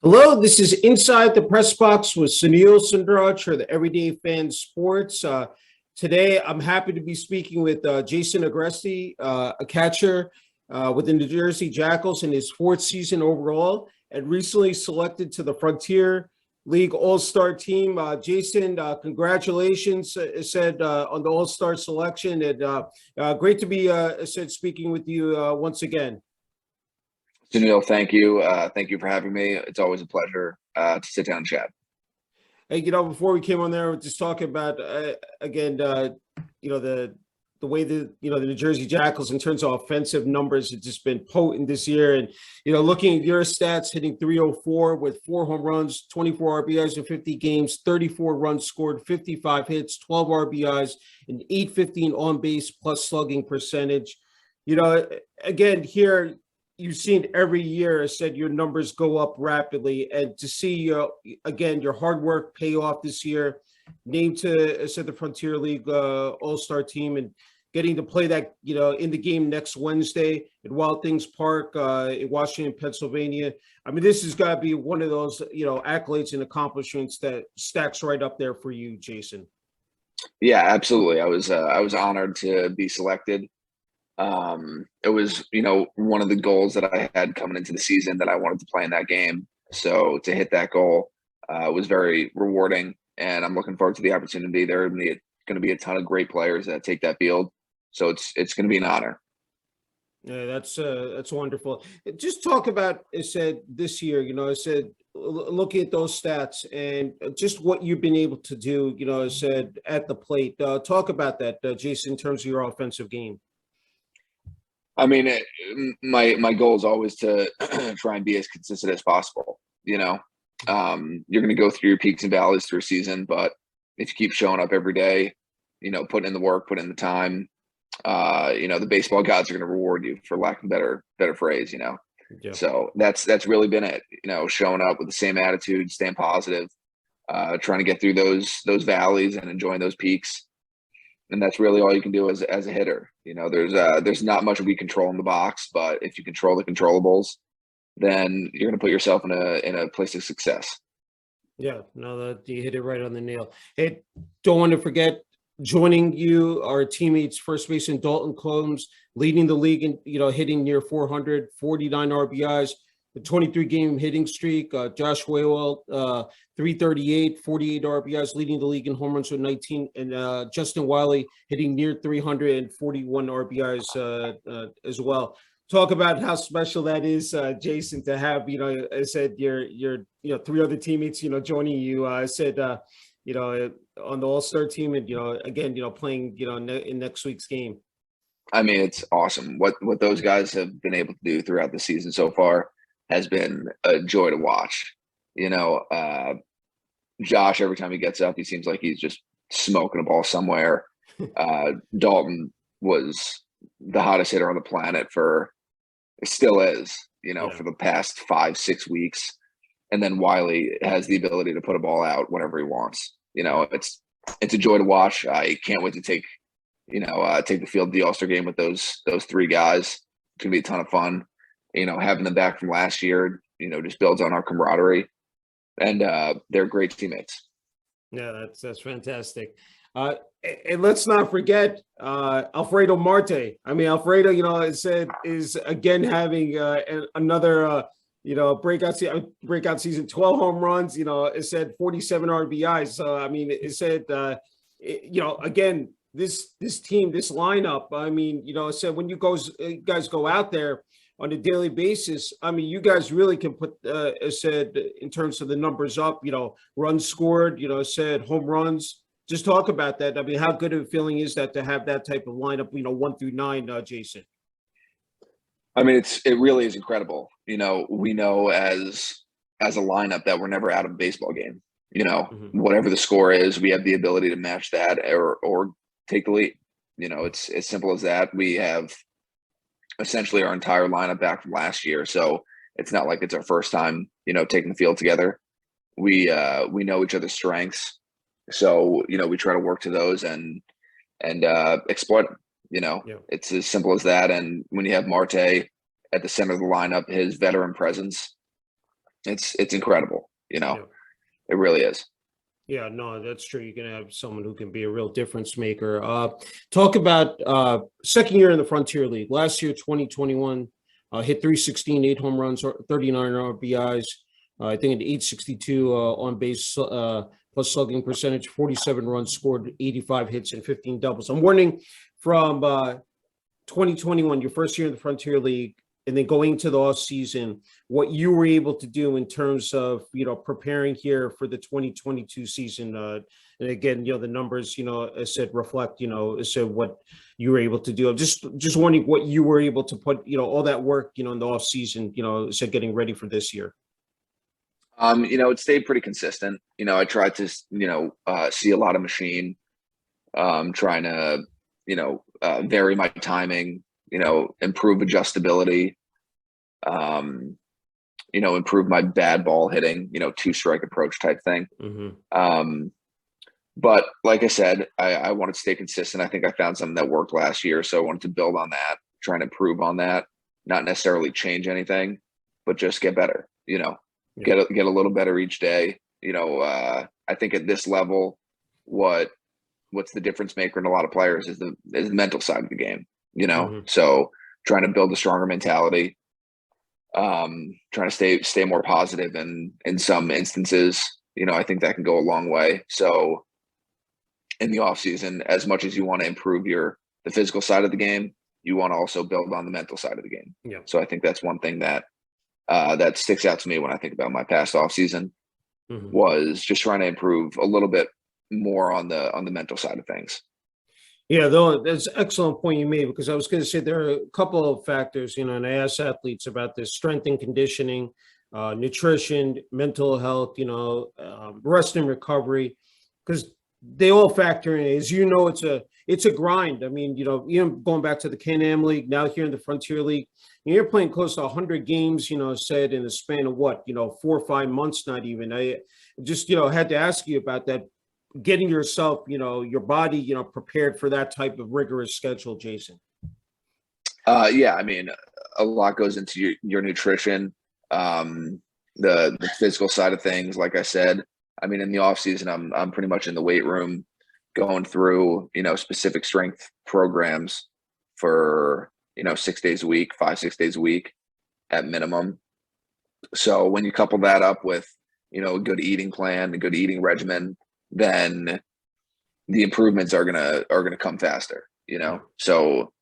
Hello, this is Inside the Press Box with Sunil Sunder Raj for the Everyday Fan Sports. Today, I'm happy to be speaking with Jason Agresti, a catcher within the Jersey Jackals in his fourth season overall, and recently selected to the Frontier League AllStar Team. Jason, congratulations, said on the AllStar selection, and great to be said speaking with you once again. Sunil, thank you. Thank you for having me. It's always a pleasure to sit down and chat. Hey, before we came on there, we're just talking about again, the way the New Jersey Jackals in terms of offensive numbers have just been potent this year, and looking at your stats, hitting 304 with 4 home runs, 24 RBIs in 50 games, 34 runs scored, 55 hits, 12 RBIs, and 815 on base plus slugging percentage. Again here, you've seen every year, I said, your numbers go up rapidly, and to see again your hard work pay off this year, named to, I said, the Frontier League All-Star Team, and getting to play that in the game next Wednesday at Wild Things Park in Washington, Pennsylvania. I mean, this has got to be one of those accolades and accomplishments that stacks right up there for you, Jason. Yeah, absolutely. I was honored to be selected. It was, one of the goals that I had coming into the season that I wanted to play in that game. So to hit that goal was very rewarding, and I'm looking forward to the opportunity. There are going to be a ton of great players that take that field, so it's going to be an honor. Yeah, that's wonderful. Just talk about, I said, this year, I said, looking at those stats and just what you've been able to do, I said, at the plate. Talk about that, Jason, in terms of your offensive game. I mean, my goal is always to try and be as consistent as possible. You're going to go through your peaks and valleys through a season, but if you keep showing up every day, putting in the work, putting in the time, the baseball gods are going to reward you, for lack of a better phrase. Yeah. So that's really been it. Showing up with the same attitude, staying positive, trying to get through those valleys and enjoying those peaks. And that's really all you can do as a hitter. There's not much we control in the box, but if you control the controllables, then you're going to put yourself in a place of success. Yeah, no, that you hit it right on the nail. Hey, don't want to forget, joining you, our teammates, first baseman Dalton Combs, leading the league and hitting near 400, 49 RBIs, the 23-game hitting streak. Josh Waywell, 338, 48 RBIs, leading the league in home runs with 19, and Justin Wiley hitting near 341 RBIs as well. Talk about how special that is, Jason, to have, I said, your 3 other teammates, joining you. I said, on the All-Star team, and, again, playing, in next week's game. I mean, it's awesome. What those guys have been able to do throughout the season so far has been a joy to watch. Josh, every time he gets up, he seems like he's just smoking a ball somewhere. Dalton was the hottest hitter on the planet still is, for the past 5-6 weeks. And then Wiley has the ability to put a ball out whenever he wants. It's a joy to watch. I can't wait to take the field to the All-Star game with those 3 guys. It's gonna be a ton of fun. Having them back from last year, just builds on our camaraderie, and they're great teammates. Yeah, that's fantastic. And let's not forget Alfredo Marte. I mean, Alfredo, I said, is again having another breakout season, 12 home runs. It said 47 RBIs. So I mean, it said again, this team, this lineup. I mean, it said when you guys go out there on a daily basis, I mean, you guys really can put, said, in terms of the numbers up, runs scored, said home runs. Just talk about that. I mean, how good of a feeling is that to have that type of lineup, 1 through 9, Jason? I mean, it really is incredible. We know as a lineup that we're never out of a baseball game. Whatever the score is, we have the ability to match that or take the lead. It's as simple as that. We have essentially our entire lineup back from last year, so it's not like it's our first time taking the field together. We know each other's strengths, so we try to work to those and exploit them. Yeah. It's as simple as that. And when you have Marte at the center of the lineup, his veteran presence, It's incredible, Yeah. it really is. Yeah, no, that's true. You can have someone who can be a real difference maker. Talk about second year in the Frontier League. Last year, 2021, hit 316, 8 home runs, 39 RBIs. I think an 862 on base plus slugging percentage, 47 runs scored, 85 hits, and 15 doubles. I'm warning from 2021, your first year in the Frontier League, and then going to the off season, what you were able to do in terms of, preparing here for the 2022 season. And again, the numbers, I said reflect, I said what you were able to do. I'm just wondering what you were able to put, all that work, in the off season, said getting ready for this year. It stayed pretty consistent. I tried to, see a lot of machine, trying to, vary my timing, improve adjustability, improve my bad ball hitting, 2-strike approach type thing. Mm-hmm. But like I said, I wanted to stay consistent. I think I found something that worked last year. So I wanted to build on that, try and improve on that, not necessarily change anything, but just get better, get a little better each day. I think at this level, what's the difference maker in a lot of players is the mental side of the game, Mm-hmm. So trying to build a stronger mentality, trying to stay more positive, and in some instances, I think that can go a long way. So in the off season, as much as you want to improve the physical side of the game, you want to also build on the mental side of the game. Yeah. So I think that's one thing that that sticks out to me when I think about my past off season, Mm-hmm. was just trying to improve a little bit more on the mental side of things. Yeah, though, that's an excellent point you made, because I was going to say there are a couple of factors, and I ask athletes about this: strength and conditioning, nutrition, mental health, rest and recovery, because they all factor in. As it's a grind. I mean, even going back to the Can-Am League, now here in the Frontier League, you're playing close to 100 games, said in the span of 4 or 5 months, not even. I just, had to ask you about that, getting yourself, your body, prepared for that type of rigorous schedule, Jason. Yeah, I mean, a lot goes into your nutrition, the physical side of things. Like I said, I mean, in the off season, I'm pretty much in the weight room, going through, specific strength programs for, 6 days a week, 5-6 days a week at minimum. So when you couple that up with, a good eating plan, a good eating regimen, then the improvements are gonna come faster, So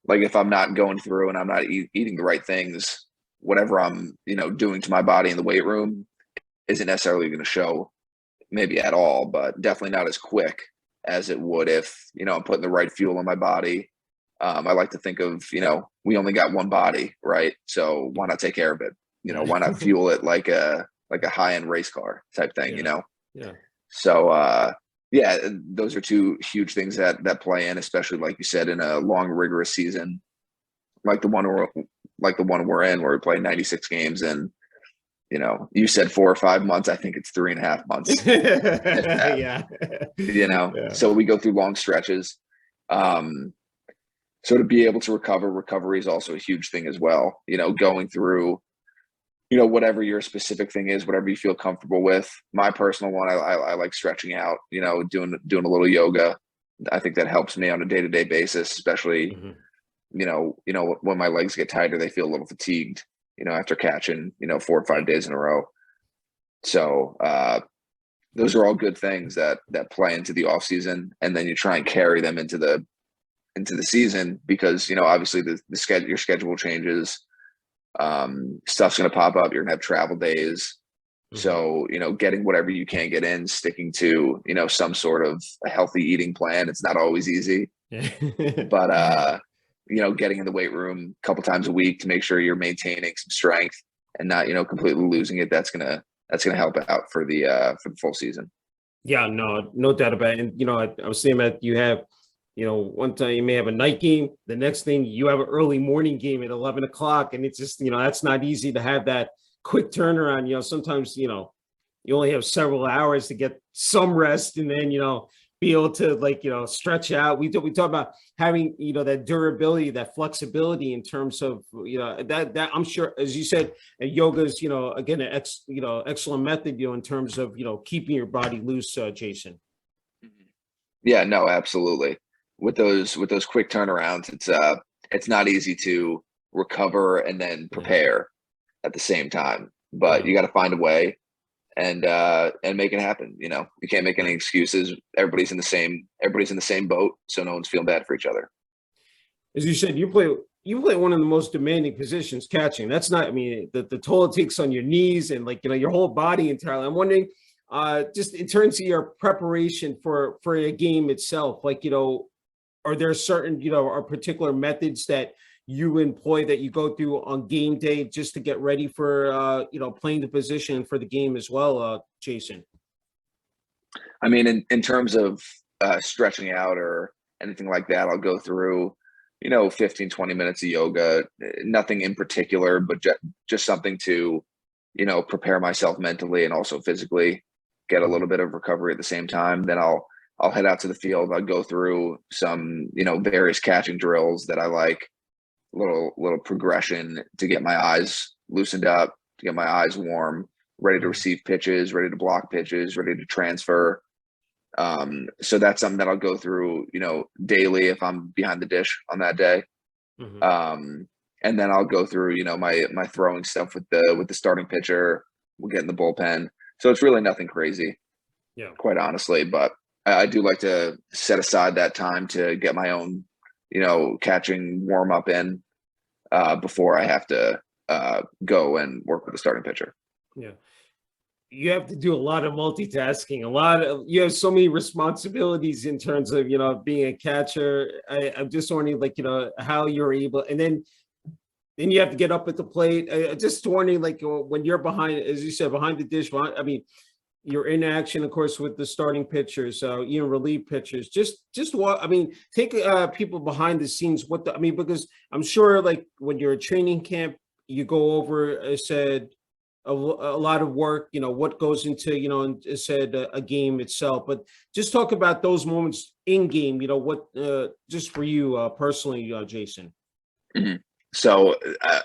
like if I'm not going through and I'm not eating the right things, whatever I'm, doing to my body in the weight room isn't necessarily going to show maybe at all, but definitely not as quick as it would if, I'm putting the right fuel in my body. I like to think of, we only got one body, right? So why not take care of it? Why not fuel it like a high-end race car type thing, Yeah. So, yeah, those are two huge things that play in, especially like you said, in a long, rigorous season, like the one we're in, where we play 96 games, and you said 4 or 5 months. I think it's 3.5 months. Yeah. Yeah. So we go through long stretches. So to be able to recovery is also a huge thing as well. Going through, whatever your specific thing is, whatever you feel comfortable with. My personal one, I like stretching out, doing a little yoga. I think that helps me on a day-to-day basis, especially, Mm-hmm. when my legs get tighter, they feel a little fatigued, after catching, 4 or 5 days in a row. So those are all good things that play into the off season, and then you try and carry them into the season, because, obviously your schedule changes. Stuff's going to pop up. You're going to have travel days. Mm-hmm. So, getting whatever you can get in, sticking to, some sort of a healthy eating plan. It's not always easy, but, getting in the weight room a couple times a week to make sure you're maintaining some strength and not, completely losing it. That's going to help out for the full season. Yeah, no doubt about it. And, I was saying that you have, one time you may have a night game. The next thing you have an early morning game at 11 o'clock. And it's just, that's not easy to have that quick turnaround. Sometimes, you only have several hours to get some rest. And then, be able to stretch out. We talk about having, that durability, that flexibility in terms of, that I'm sure, as you said, yoga's, again, excellent method, in terms of, keeping your body loose, Jason. Yeah, no, absolutely. With those quick turnarounds, it's not easy to recover and then prepare at the same time, but you got to find a way and make it happen. You can't make any excuses. Everybody's in the same boat, so no one's feeling bad for each other. As you said, you play one of the most demanding positions, catching. That's not, I mean, the toll it takes on your knees and your whole body entirely. I'm wondering, just in terms of your preparation for a game itself, are there certain, or particular methods that you employ that you go through on game day just to get ready for, playing the position for the game as well, Jason? I mean, in terms of stretching out or anything like that, I'll go through, 15, 20 minutes of yoga, nothing in particular, but just something to, prepare myself mentally and also physically, get a little bit of recovery at the same time. Then I'll head out to the field. I'll go through some, various catching drills that I like, little progression to get my eyes loosened up, to get my eyes warm, ready to receive pitches, ready to block pitches, ready to transfer. So that's something that I'll go through, daily if I'm behind the dish on that day. And then I'll go through, my throwing stuff with the starting pitcher. We'll get in the bullpen. So it's really nothing crazy, quite honestly. But I do like to set aside that time to get my own, catching warm up in before I have to go and work with the starting pitcher. Yeah. You have to do a lot of multitasking, you have so many responsibilities in terms of, being a catcher. I'm just wondering, how you're able, and then you have to get up at the plate. Just wondering, when you're behind, as you said, behind the dish, I mean, you're in action, of course, with the starting pitchers, even relief pitchers. Just what, I mean, take people behind the scenes. Because I'm sure, when you're at training camp, you go over, I said, a lot of work, what goes into, and it said a game itself, but just talk about those moments in game, what, just for you personally, Jason. Mm-hmm. So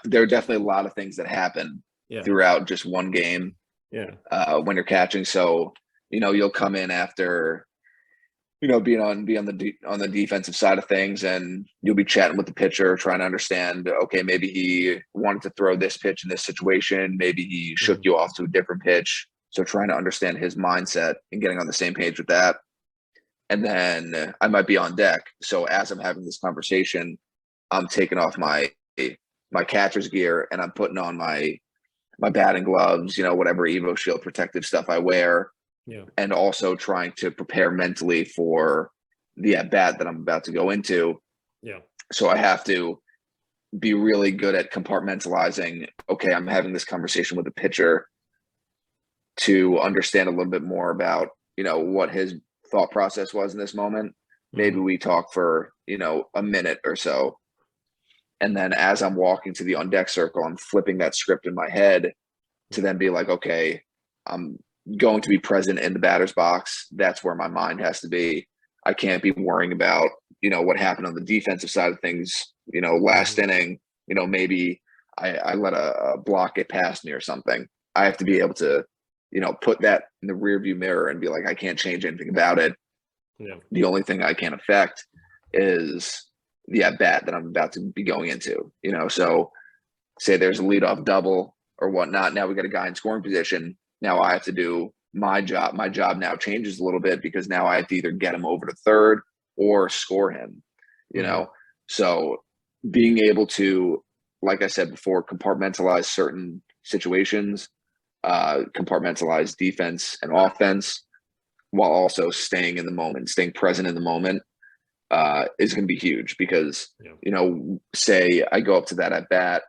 there are definitely a lot of things that happen throughout just one game. When you're catching. So, you'll come in after, be on the defensive side of things, and you'll be chatting with the pitcher, trying to understand, okay, maybe he wanted to throw this pitch in this situation. Maybe he shook you off to a different pitch. So trying to understand his mindset and getting on the same page with that. And then I might be on deck. So as I'm having this conversation, I'm taking off my catcher's gear and I'm putting on my batting gloves, whatever Evo Shield protective stuff I wear. And also trying to prepare mentally for the at-bat that I'm about to go into. So I have to be really good at compartmentalizing, okay, I'm having this conversation with the pitcher to understand a little bit more about, what his thought process was in this moment. Maybe we talk for, a minute or so. And then as I'm walking to the on-deck circle, I'm flipping that script in my head to then be like, okay, I'm going to be present in the batter's box. That's where my mind has to be. I can't be worrying about, what happened on the defensive side of things, last inning, maybe I let a block get past me or something. I have to be able to, put that in the rearview mirror and be like, I can't change anything about it. The only thing I can affect is the at-bat that I'm about to be going into, so say there's a leadoff double or whatnot. Now we got a guy in scoring position. Now I have to do my job. My job now changes a little bit because now I have to either get him over to third or score him, So being able to, like I said before, compartmentalize certain situations, compartmentalize defense and offense while also staying in the moment, staying present in the moment is going to be huge because, say I go up to that at bat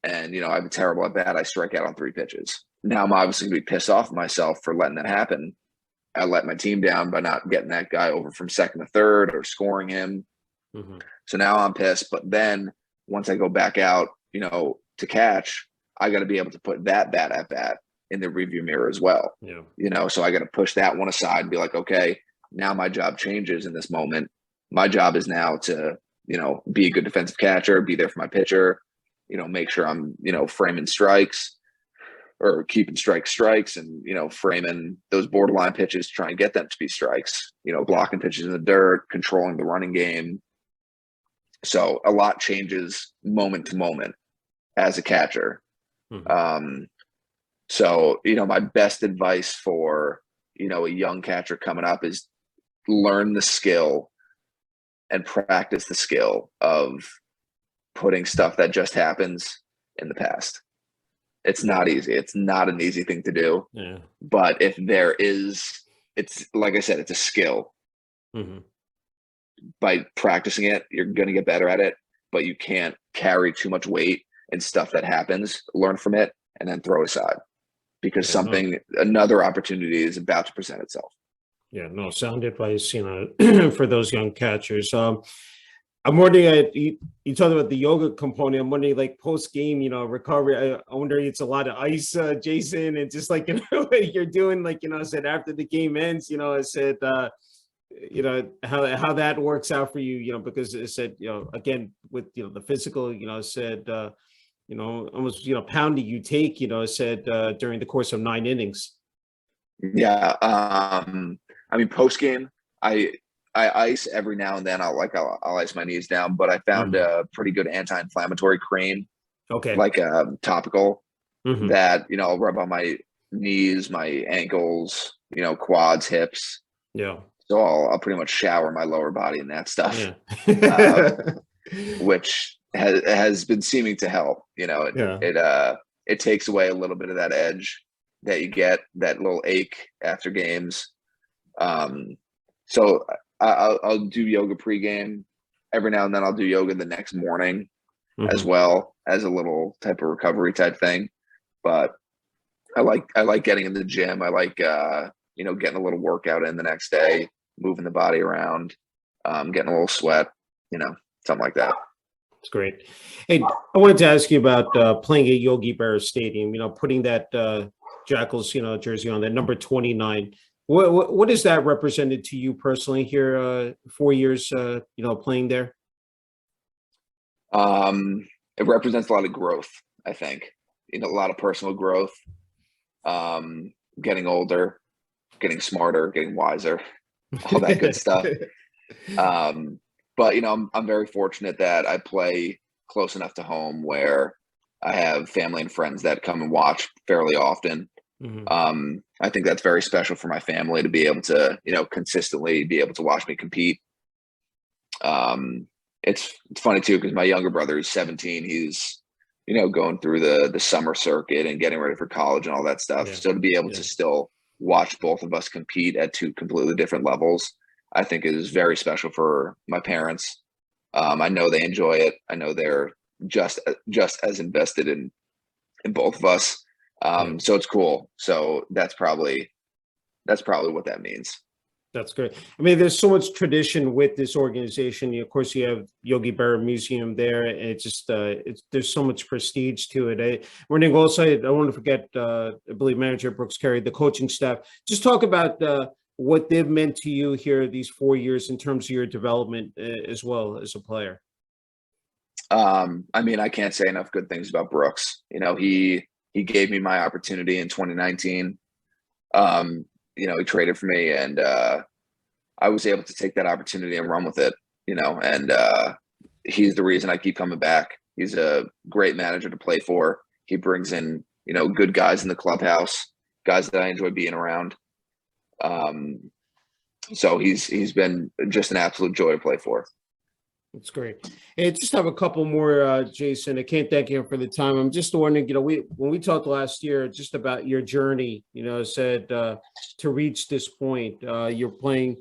and, I have a terrible at bat, I strike out on 3 pitches. Now I'm obviously going to be pissed off at myself for letting that happen. I let my team down by not getting that guy over from second to third or scoring him. So now I'm pissed. But then once I go back out, to catch, I got to be able to put that bat at bat in the review mirror as well. So I got to push that one aside and be like, okay, now my job changes in this moment. My job is now to, be a good defensive catcher, be there for my pitcher, make sure I'm, framing strikes or keeping strikes and, framing those borderline pitches, try and get them to be strikes, blocking pitches in the dirt, controlling the running game. So a lot changes moment to moment as a catcher. So, my best advice for, a young catcher coming up is learn the skill and practice the skill of putting stuff that just happens in the past. It's not easy. It's not an easy thing to do. Yeah. But if there is, it's like I said, it's a skill. By practicing it, you're going to get better at it, but you can't carry too much weight and stuff that happens, learn from it, and then throw it aside because another opportunity is about to present itself. Yeah, no, sound advice, for those young catchers. I'm wondering, you talked about the yoga component. I'm wondering, like post game, recovery. I wonder it's a lot of ice, Jason, and just like what you're doing, like I said after the game ends, I said, how that works out for you, because it said, again with the physical, I said, almost pounding you take, I said during the course of 9 innings. Yeah, I mean, post game, I ice every now and then. I'll ice my knees down, but I found a pretty good anti-inflammatory cream. Okay. Like a topical that, I'll rub on my knees, my ankles, quads, hips. Yeah. So I'll pretty much shower my lower body in that stuff, which has been seeming to help. It takes away a little bit of that edge that you get, that little ache after games. So I'll do yoga pregame. Every now and then I'll do yoga the next morning as well, as a little type of recovery type thing. But I like getting in the gym. I like getting a little workout in the next day, moving the body around, getting a little sweat, something like that. It's great. Hey, I wanted to ask you about playing at Yogi Berra Stadium, putting that Jackals, jersey on, that number 29. What has that represented to you personally here, 4 years, playing there? It represents a lot of growth, I think, a lot of personal growth, getting older, getting smarter, getting wiser, all that good stuff. But, I'm very fortunate that I play close enough to home where I have family and friends that come and watch fairly often. I think that's very special for my family to be able to, consistently be able to watch me compete. It's funny too, because my younger brother is 17. He's, going through the summer circuit and getting ready for college and all that stuff. So to be able to still watch both of us compete at 2 completely different levels, I think is very special for my parents. I know they enjoy it. I know they're just as invested in both of us. So it's cool. So that's probably what that means. That's great. I mean, there's so much tradition with this organization. Of course, you have Yogi Berra Museum there, and it's just there's so much prestige to it. We're going to also, I don't want to forget, I believe manager Brooks Carey, the coaching staff. Just talk about what they've meant to you here these 4 years in terms of your development as well as a player. I mean, I can't say enough good things about Brooks. He gave me my opportunity in 2019. He traded for me, and I was able to take that opportunity and run with it, and he's the reason I keep coming back. He's a great manager to play for. He brings in, good guys in the clubhouse, guys that I enjoy being around. So he's been just an absolute joy to play for. That's great. And just have a couple more, Jason. I can't thank you for the time. I'm just wondering, when we talked last year just about your journey, said to reach this point, you're playing.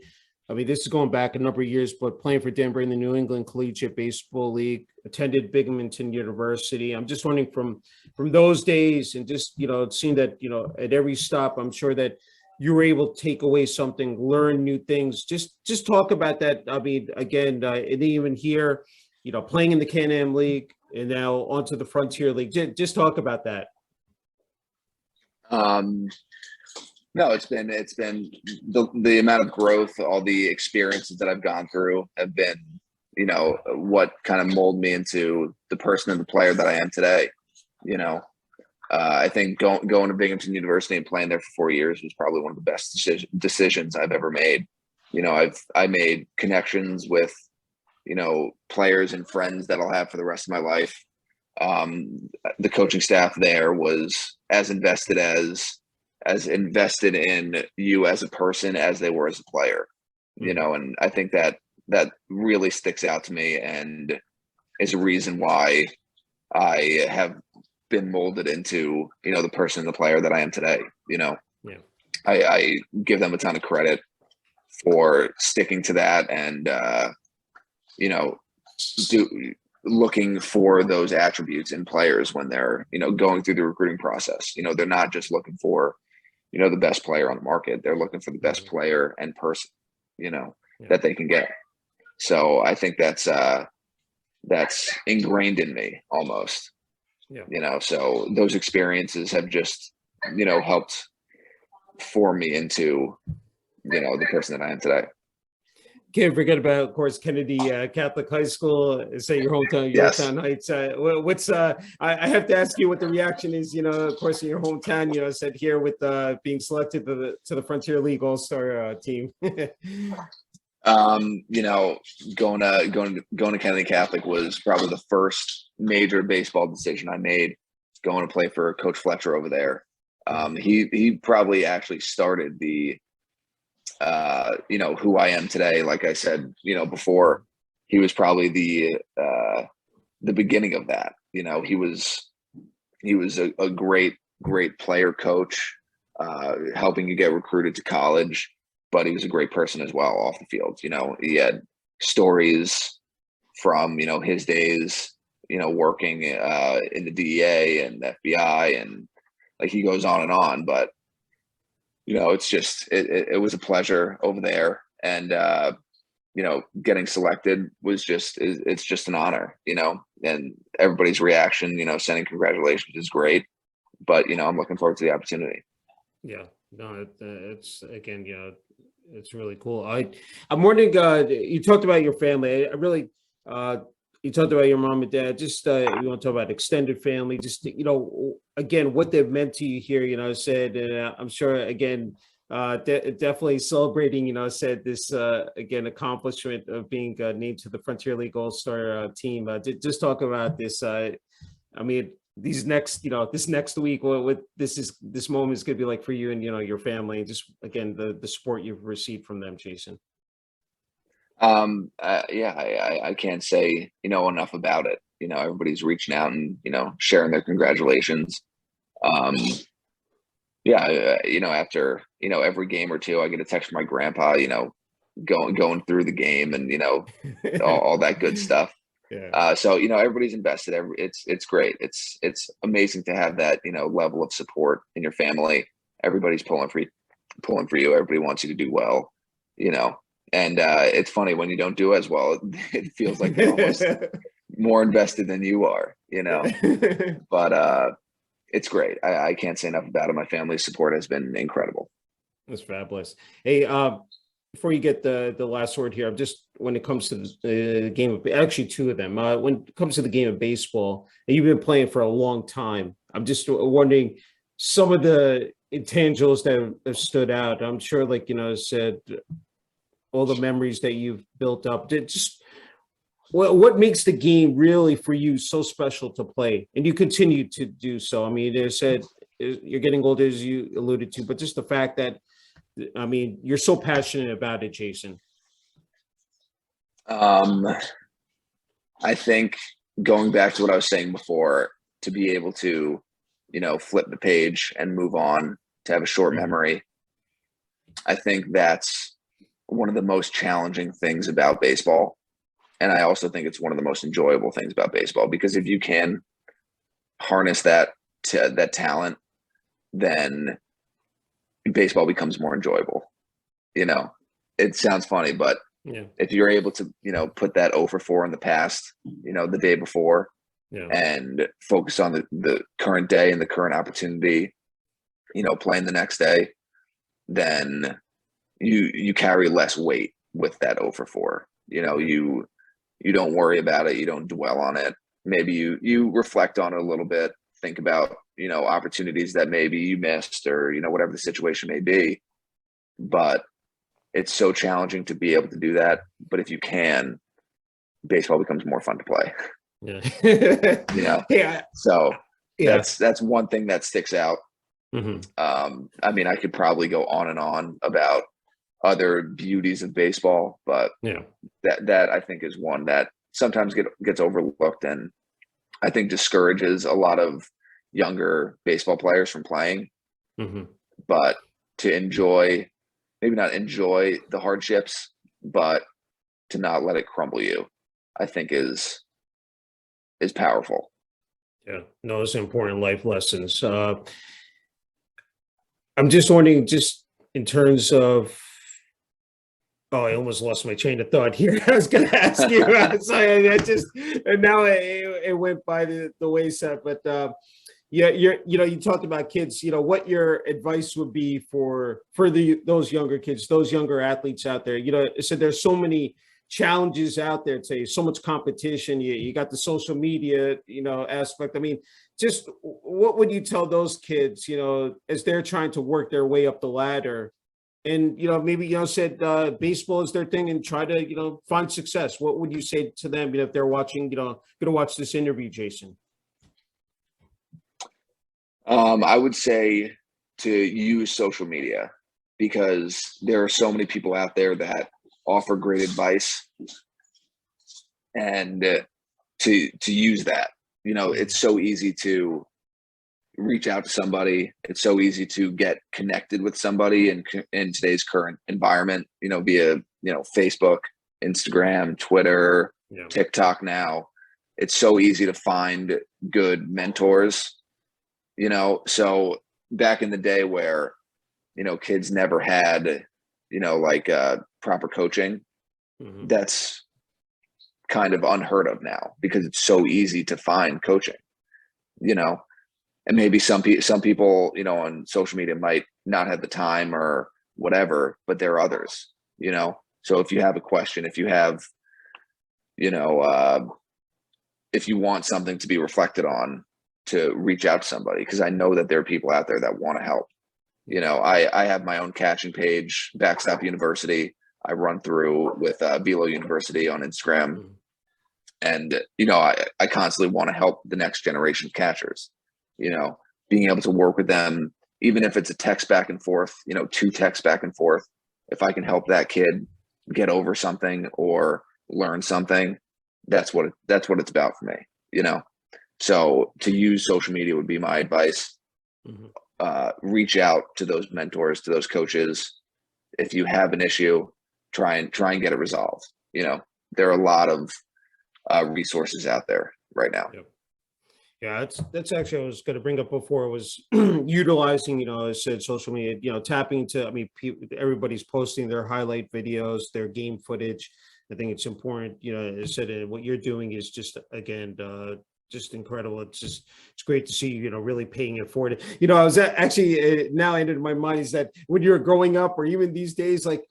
I mean, this is going back a number of years, but playing for Denver in the New England Collegiate Baseball League, attended Binghamton University. I'm just wondering from those days and just, seeing that, at every stop, I'm sure that you were able to take away something, learn new things. Just talk about that. I mean, again, and even here, playing in the Can-Am League and now onto the Frontier League. Just talk about that. No, it's been the amount of growth, all the experiences that I've gone through have been, what kind of mold me into the person and the player that I am today. You know, I think going to Binghamton University and playing there for 4 years was probably one of the best decisions I've ever made. I made connections with, players and friends that I'll have for the rest of my life. The coaching staff there was as invested in you as a person as they were as a player, and I think that really sticks out to me and is a reason why I have been molded into, the person and the player that I am today. Yeah. I give them a ton of credit for sticking to that and, looking for those attributes in players when they're, going through the recruiting process. They're not just looking for, the best player on the market. They're looking for the best player and person, that they can get. So I think that's ingrained in me almost. Yeah. So those experiences have just, helped form me into, the person that I am today. Can't forget about, of course, Kennedy Catholic High School. Say your hometown, Yes. Yorktown Heights. I have to ask you what the reaction is. Of course, in your hometown. Said here with being selected to the Frontier League All-Star team. Going to Kennedy Catholic was probably the first major baseball decision I made. Going to play for Coach Fletcher over there. He probably actually started the who I am today. Like I said, before, he was probably the beginning of that. He was a great player coach, helping you get recruited to college, but he was a great person as well off the field. He had stories from, his days, working in the DEA and the FBI, and like he goes on, but it's just, it was a pleasure over there. And, getting selected was it's just an honor, and everybody's reaction, sending congratulations is great, but, I'm looking forward to the opportunity. Yeah, no, it's again, it's really cool. I'm wondering, you talked about your family. You talked about your mom and dad. Just you want to talk about extended family. Just again, what they've meant to you here. Said, and I'm sure again, definitely celebrating. Said this again accomplishment of being named to the Frontier League All-Star team. Just talk about this. These next, this next week, what this moment is going to be like for you and your family, and just again the support you've received from them, Jason. I can't say enough about it. Everybody's reaching out and sharing their congratulations. After every game or two, I get a text from my grandpa, going through the game and all that good stuff. Yeah. So everybody's invested. It's great. It's amazing to have that level of support in your family. Everybody's pulling for you. Everybody wants you to do well. And it's funny when you don't do as well, it feels like they're almost more invested than you are, but it's great. I can't say enough about it. My family's support has been incredible. That's fabulous. Hey, before you get the last word here, I'm just, when it comes to the game of, actually two of them, when it comes to the game of baseball, and you've been playing for a long time, I'm just wondering some of the intangibles that have stood out. I'm sure, like, said, all the memories that you've built up. Just what makes the game really for you so special to play, and you continue to do so? They said you're getting older, as you alluded to, but just the fact that you're so passionate about it, Jason. I think going back to what I was saying before, to be able to, flip the page and move on, to have a short memory, I think that's one of the most challenging things about baseball. And I also think it's one of the most enjoyable things about baseball, because if you can harness that talent, then baseball becomes more enjoyable. It sounds funny, but if you're able to, put that 0 for 4 in the past, the day before, and focus on the current day and the current opportunity, playing the next day, then you carry less weight with that 0 for 4. You don't worry about it. You don't dwell on it. Maybe you reflect on it a little bit, think about, opportunities that maybe you missed or, whatever the situation may be. But it's so challenging to be able to do that. But if you can, baseball becomes more fun to play. Yeah. Yeah. So Yeah. that's one thing that sticks out. Mm-hmm. I mean, I could probably go on and on about other beauties of baseball, but that I think is one that sometimes gets overlooked and I think discourages a lot of younger baseball players from playing. Mm-hmm. But to maybe not enjoy the hardships, but to not let it crumble you, I think is powerful. Yeah, no, it's important life lessons. I'm just wondering, just in terms of, oh, I almost lost my train of thought here. I was going to ask you, sorry, and now it went by the wayside. But yeah, you talked about kids. What your advice would be for those younger kids, those younger athletes out there. So there's so many challenges out there today, so much competition. You got the social media, aspect. I mean, just what would you tell those kids, as they're trying to work their way up the ladder? And, maybe, said baseball is their thing and try to, find success. What would you say to them, if they're watching, going to watch this interview, Jason? I would say to use social media because there are so many people out there that offer great advice and to use that. It's so easy to reach out to somebody. It's so easy to get connected with somebody in today's current environment, via, Facebook, Instagram, Twitter, TikTok now. It's so easy to find good mentors, so back in the day where, kids never had, proper coaching, that's kind of unheard of now because it's so easy to find coaching, and maybe some people, on social media might not have the time or whatever, but there are others, so if you have a question, if you have, if you want something to be reflected on, to reach out to somebody, because I know that there are people out there that want to help. I have my own catching page, Backstop University. I run through with Velo University on Instagram. And, I constantly want to help the next generation of catchers, being able to work with them, even if it's a text back and forth, 2 texts back and forth. If I can help that kid get over something or learn something, that's what it's about for me, So to use social media would be my advice. Reach out to those mentors, to those coaches. If you have an issue, try and get it resolved. There are a lot of resources out there right now. Yeah, that's actually I was going to bring up before was utilizing, I said social media, tapping into, everybody's posting their highlight videos, their game footage. I think it's important, I said what you're doing is just, again, just incredible. It's great to see you, really paying it forward. I was actually now entered my mind is that when you're growing up or even these days, like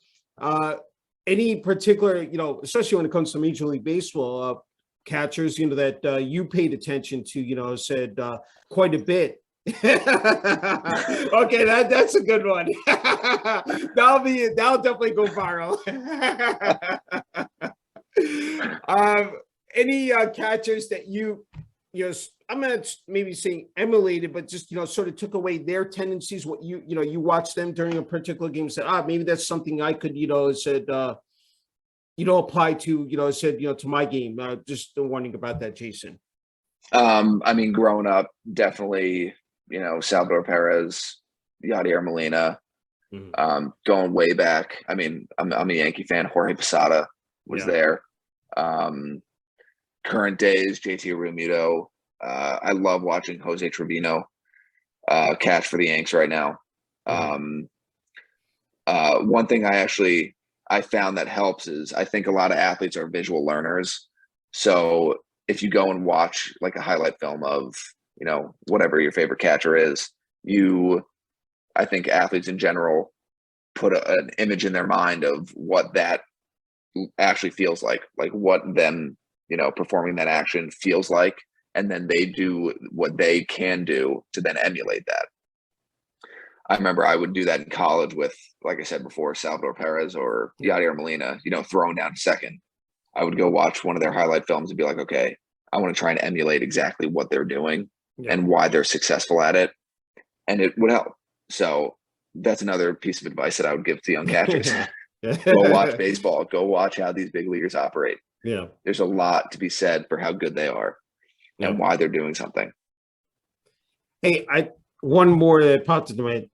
any particular, especially when it comes to Major League Baseball, catchers, that you paid attention to, said quite a bit. Okay, that's a good one. That'll definitely go viral. Any catchers that I'm not maybe saying emulated, but just sort of took away their tendencies. What you watch them during a particular game, said, maybe that's something I could said apply to said to my game. Just wondering about that, Jason. Growing up, definitely Salvador Perez, Yadier Molina. Going way back. I'm a Yankee fan. Jorge Posada was there. Current days, JT Realmuto. I love watching Jose Trevino catch for the Yanks right now. One thing I found that helps is I think a lot of athletes are visual learners. So if you go and watch like a highlight film of, whatever your favorite catcher is, I think athletes in general put an image in their mind of what that actually feels like what them, performing that action feels like. And then they do what they can do to then emulate that. I remember I would do that in college with, like I said before, Salvador Perez or Yadier Molina, throwing down second. I would go watch one of their highlight films and be like, okay, I want to try and emulate exactly what they're doing and why they're successful at it. And it would help. So that's another piece of advice that I would give to young catchers. Go watch baseball. Go watch how these big leaguers operate. Yeah. There's a lot to be said for how good they are and why they're doing something. Hey, one more that popped into my head.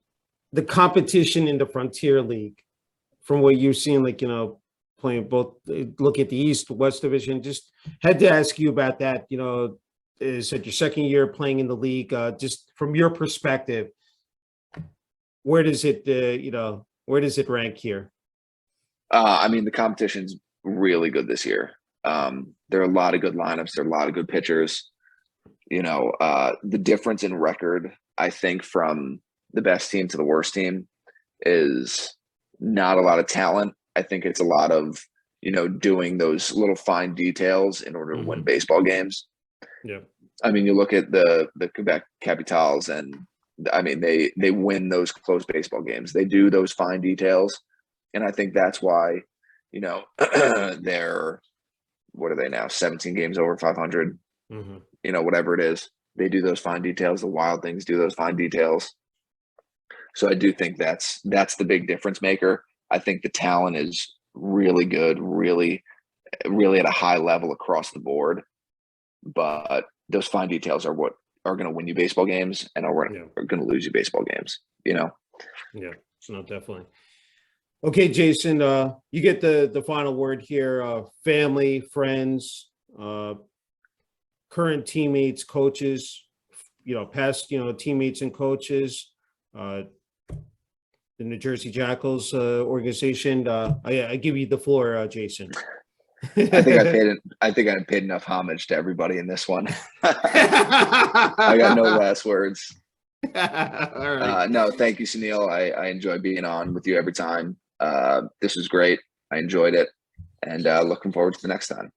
The competition in the Frontier League, from what you've seen, playing both, look at the East, West Division, just had to ask you about that. Is it your second year playing in the league? Just from your perspective, where does it, where does it rank here? I mean, the competition's really good this year. There are a lot of good lineups. There are a lot of good pitchers. The difference in record, I think, from the best team to the worst team is not a lot of talent. I think it's a lot of, doing those little fine details in order to win baseball games. Yeah. I mean, you look at the Quebec Capitals, and I mean, they win those close baseball games. They do those fine details. And I think that's why, they're, what are they now? 17 games over 500, whatever it is. They do those fine details. The Wild Things do those fine details. So I do think that's the big difference maker. I think the talent is really good, really, really at a high level across the board. But those fine details are what are going to win you baseball games and are going to lose you baseball games, Yeah, no, definitely. Okay, Jason, you get the final word here. Family, friends, current teammates, coaches, past, teammates and coaches, the New Jersey Jackals organization. I give you the floor, Jason. I think I paid enough homage to everybody in this one. I got no last words. All right. No, thank you, Sunil. I enjoy being on with you every time. This was great. I enjoyed it, and looking forward to the next time.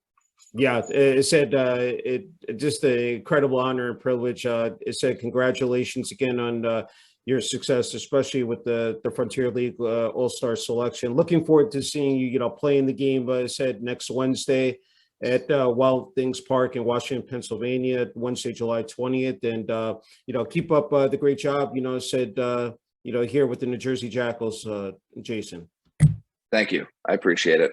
Yeah, it said it just an incredible honor and privilege. It said congratulations again on your success, especially with the Frontier League All-Star selection. Looking forward to seeing you, play in the game. I said next Wednesday at Wild Things Park in Washington, Pennsylvania, Wednesday, July 20th. And keep up the great job. Said here with the New Jersey Jackals, Jason. Thank you. I appreciate it.